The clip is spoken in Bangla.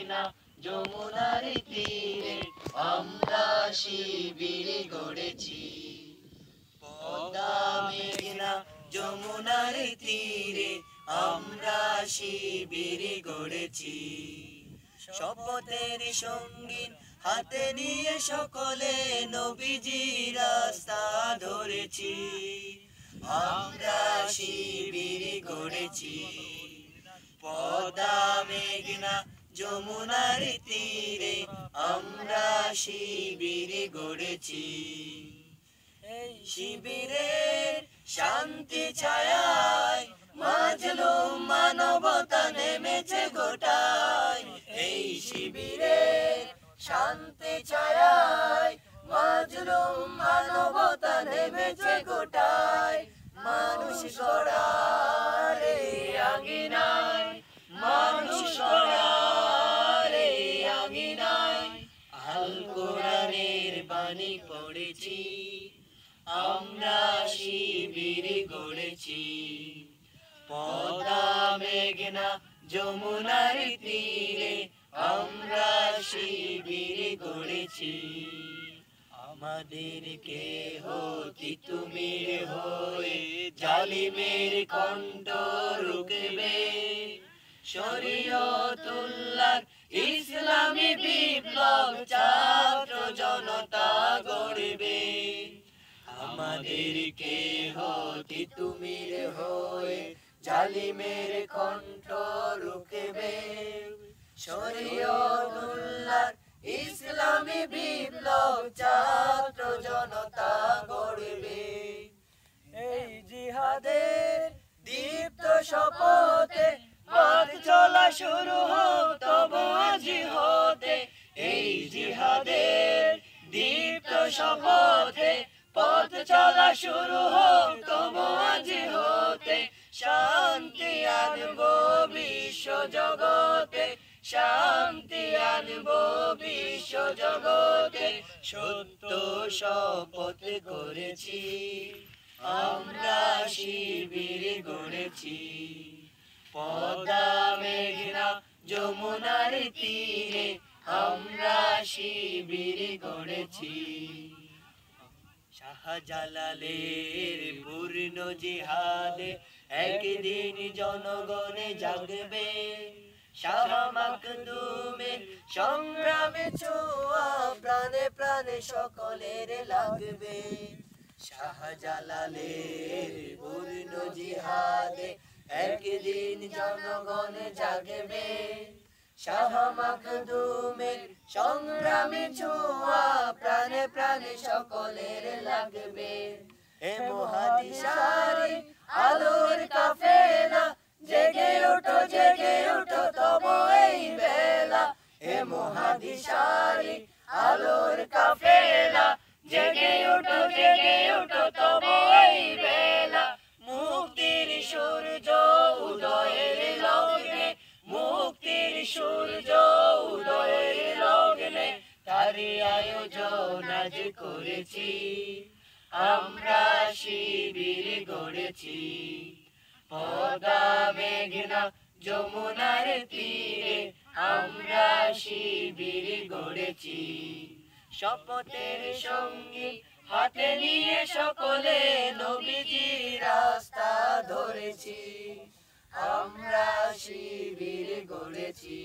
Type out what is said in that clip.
মেঘনা যমুনার তীরে আমরা শিবির গড়েছি। পদ্মা মেঘনা যমুনার তীরে আমরা শিবির গড়েছি। শপথের সঙ্গীন হাতে নিয়ে সকলে নবীজি রাস্তা ধরেছি। আমরা শিবির গড়েছি। পদ্মা মেঘনা যমুনার তীরে আমরা শিবির গড়েছি। এই শিবিরের শান্তি ছায়ায় মাজলুম মানবতা নেমেছে গোটায়। এই শিবিরের শান্তি ছায়ায় মাজলুম মানবতা নেমেছে গোটায়। মানুষ গড়ার এই আঙিনায়, মানুষ গড়ার এই আঙিনায় আল কোরআনের বাণী পড়েছি। আমরা শিবির গড়েছি। পদ্মা মেঘনা যমুনার তীরে আমরা শিবির গড়েছি। আমাদের কেহ তিতুমির হয়ে জালিমের কণ্ঠ রুখবে। শরীয়তুল্লাহর ইসলামী বিপ্লব ছাত্র জনতা গড়বে। আমাদের কেহ তিতুমির হয়ে জালিমের কণ্ঠ রুখবে। শরীয়তুল্লাহর ইসলামী বিপ্লব ছাত্র জনতা গড়বে। এই জিহাদের দীপ্ত শপথে পথ চলা শুরু হোক তবু আজি হতে। এই জিহাদের দীপ্ত শপথে পথ চলা শুরু হোক তবু আজি হতে। শান্তি আনবো বিশ্ব জগতে, শান্তি আনবো বিশ্ব জগতে। সত্য শপথ করেছি, আমরা শিবির গড়েছি। পদ্মা মেঘনা যমুনার তীরে আমরা শিবির গড়েছি। শাহজালালের পূর্ণ জিহাদে একদিন জনগণে জাগবে। শাহ মাকদুমের সংগ্রামে ছোঁয়া প্রাণে প্রাণে সকলের লাগবে। শাহজালালের পূর্ণ জিহাদে একদিন জনগণে জাগবে। শাহ মাকদুমের সংগ্রামে ছোঁয়া প্রাণে প্রাণে সকলের লাগবে। হে মহাদিশারি আলোর কাফেলা জেগে ওঠো তব এই বেলা। হে মহাদিশারি আলোর কাফেলা জেগে ওঠো তব এই বেলা। মুক্তির সূর্য উদয়ের লগ্নে, মুক্তির সূর্য উদয়ের লগ্নে তারি আয়োজন আজ করেছি। আমরা শিবির গড়েছি। পদ্মা মেঘনা যমুনার তীরে আমরা শিবির গড়েছি। শপথের সঙ্গী হাতে নিয়ে সকলে নবীজি রাস্তা ধরেছি। আমরা শিবির গড়েছি।